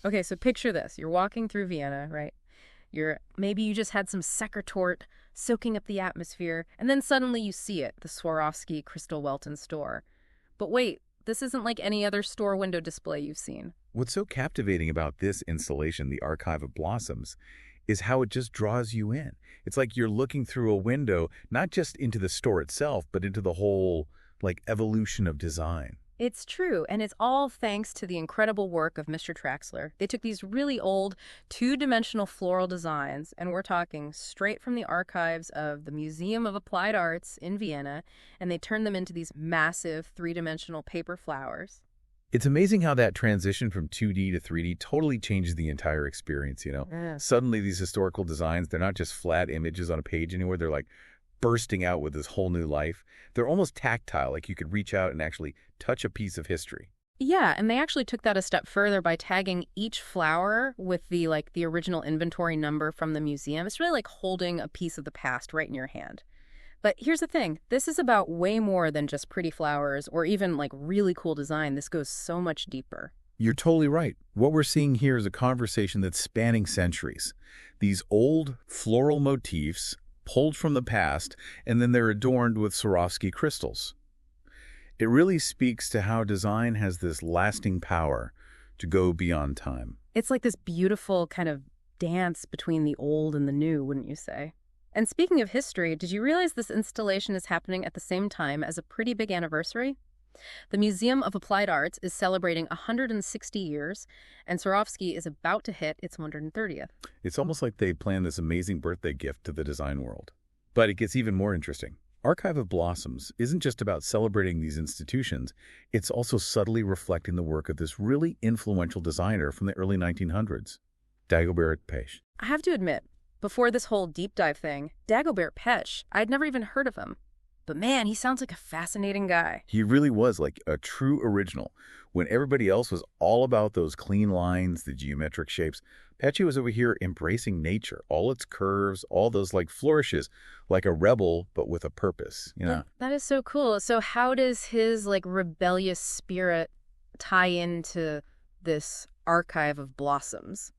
Okay, so picture this. You're walking through Vienna, right? Maybe you just had some Sekretort soaking up the atmosphere, and then suddenly you see it, the Swarovski Kristallwelten Store. But wait, this isn't like any other store window display you've seen. What's so captivating about this installation, the Archive of Blossoms, is how it just draws you in. It's like you're looking through a window, not just into the store itself, but into the whole, evolution of design. It's true, and it's all thanks to the incredible work of mischer'traxler. They took these really old, two-dimensional floral designs, and we're talking straight from the archives of the Museum of Applied Arts in Vienna, and they turned them into these massive three-dimensional paper flowers. It's amazing how that transition from 2D to 3D totally changes the entire experience, Yeah. Suddenly these historical designs, they're not just flat images on a page anymore. They're like bursting out with this whole new life. They're almost tactile, like you could reach out and actually touch a piece of history. Yeah, and they actually took that a step further by tagging each flower with the original inventory number from the museum. It's really like holding a piece of the past right in your hand. But here's the thing, this is about way more than just pretty flowers or even like really cool design. This goes so much deeper. You're totally right. What we're seeing here is a conversation that's spanning centuries. These old floral motifs pulled from the past, and then they're adorned with Swarovski crystals. It really speaks to how design has this lasting power to go beyond time. It's like this beautiful kind of dance between the old and the new, wouldn't you say? And speaking of history, did you realize this installation is happening at the same time as a pretty big anniversary? The Museum of Applied Arts is celebrating 160 years, and Swarovski is about to hit its 130th. It's almost like they planned this amazing birthday gift to the design world. But it gets even more interesting. Archive of Blossoms isn't just about celebrating these institutions, it's also subtly reflecting the work of this really influential designer from the early 1900s, Dagobert Peche. I have to admit, before this whole deep dive thing, Dagobert Peche, I'd never even heard of him. But man, he sounds like a fascinating guy. He really was like a true original. When everybody else was all about those clean lines, the geometric shapes, Peche was over here embracing nature, all its curves, all those flourishes, like a rebel, but with a purpose, That is so cool. So how does his rebellious spirit tie into this archive of blossoms?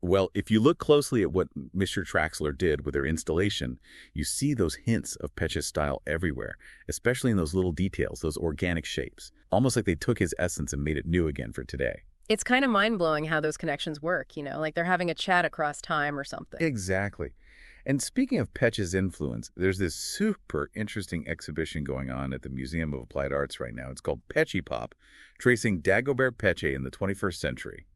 Well, if you look closely at what mischer'traxler did with their installation, you see those hints of Peche's style everywhere, especially in those little details, those organic shapes. Almost like they took his essence and made it new again for today. It's kind of mind-blowing how those connections work, like they're having a chat across time or something. Exactly. And speaking of Peche's influence, there's this super interesting exhibition going on at the Museum of Applied Arts right now. It's called Peche Pop, tracing Dagobert Peche in the 21st century.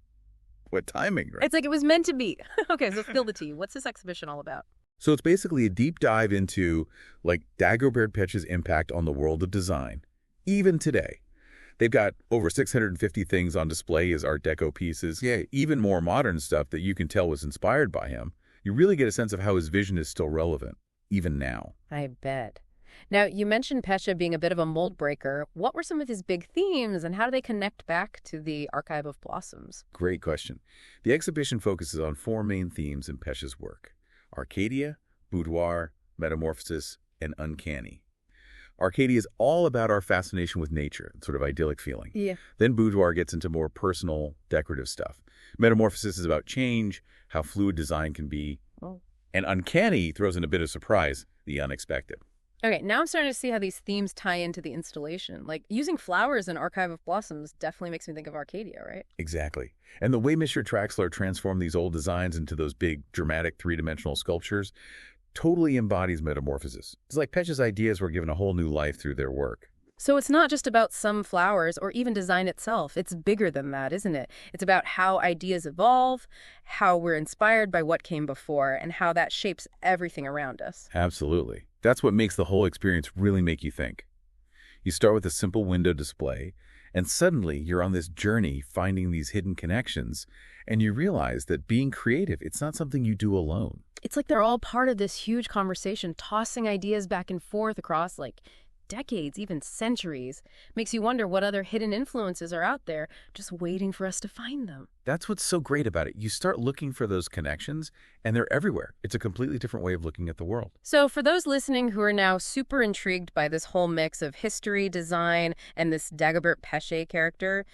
What timing, right? It's like it was meant to be. Okay, so spill the tea. What's this exhibition all about? So it's basically a deep dive into Dagobert Peche's impact on the world of design, even today. They've got over 650 things on display as Art Deco pieces. Yeah, even more modern stuff that you can tell was inspired by him. You really get a sense of how his vision is still relevant, even now. I bet. Now, you mentioned Peche being a bit of a mold breaker. What were some of his big themes, and how do they connect back to the Archive of Blossoms? Great question. The exhibition focuses on four main themes in Peche's work: Arcadia, boudoir, metamorphosis, and uncanny. Arcadia is all about our fascination with nature, sort of idyllic feeling. Yeah. Then boudoir gets into more personal, decorative stuff. Metamorphosis is about change, how fluid design can be. Oh. And uncanny throws in a bit of surprise, the unexpected. Okay, now I'm starting to see how these themes tie into the installation. Using flowers in Archive of Blossoms definitely makes me think of Arcadia, right? Exactly. And the way mischer'traxler transformed these old designs into those big, dramatic, three-dimensional sculptures totally embodies metamorphosis. It's like Peche's ideas were given a whole new life through their work. So it's not just about some flowers or even design itself. It's bigger than that, isn't it? It's about how ideas evolve, how we're inspired by what came before, and how that shapes everything around us. Absolutely. That's what makes the whole experience really make you think. You start with a simple window display, and suddenly you're on this journey finding these hidden connections, and you realize that being creative, it's not something you do alone. It's like they're all part of this huge conversation, tossing ideas back and forth across decades, even centuries. Makes you wonder what other hidden influences are out there just waiting for us to find them. That's what's so great about it. You start looking for those connections, and they're everywhere. It's a completely different way of looking at the world. So for those listening who are now super intrigued by this whole mix of history, design, and this Dagobert Peche character,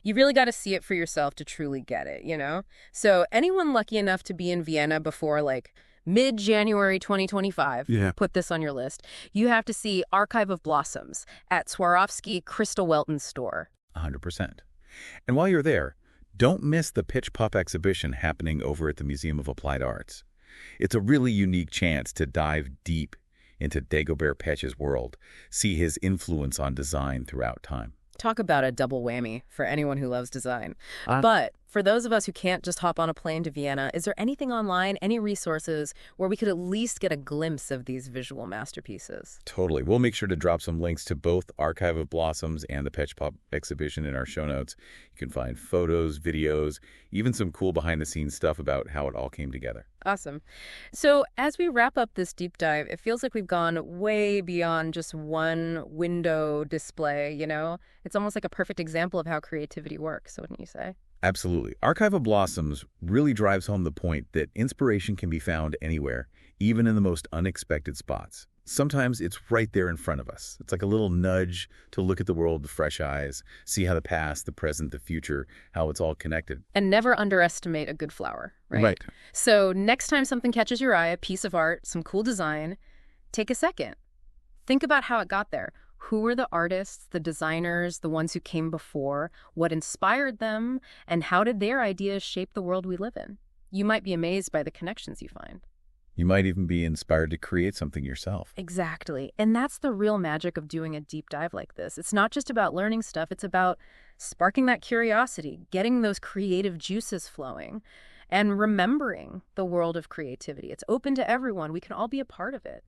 you really got to see it for yourself to truly get it, you know? So anyone lucky enough to be in Vienna before, like, mid-January 2025, put this on your list. You have to see Archive of Blossoms at Swarovski Kristallwelten Store. 100%. And while you're there, don't miss the Peche Pop exhibition happening over at the Museum of Applied Arts. It's a really unique chance to dive deep into Dagobert Peche's world, see his influence on design throughout time. Talk about a double whammy for anyone who loves design. But for those of us who can't just hop on a plane to Vienna, is there anything online, any resources where we could at least get a glimpse of these visual masterpieces? Totally. We'll make sure to drop some links to both Archive of Blossoms and the Peche Pop exhibition in our show notes. You can find photos, videos, even some cool behind-the-scenes stuff about how it all came together. Awesome. So as we wrap up this deep dive, it feels like we've gone way beyond just one window display, you know? It's almost like a perfect example of how creativity works, wouldn't you say? Absolutely. Archive of Blossoms really drives home the point that inspiration can be found anywhere, even in the most unexpected spots. Sometimes it's right there in front of us. It's like a little nudge to look at the world with fresh eyes, see how the past, the present, the future, how it's all connected. And never underestimate a good flower, right? Right. So next time something catches your eye, a piece of art, some cool design, take a second. Think about how it got there. Who were the artists, the designers, the ones who came before, what inspired them, and how did their ideas shape the world we live in? You might be amazed by the connections you find. You might even be inspired to create something yourself. Exactly. And that's the real magic of doing a deep dive like this. It's not just about learning stuff. It's about sparking that curiosity, getting those creative juices flowing, and remembering the world of creativity. It's open to everyone. We can all be a part of it.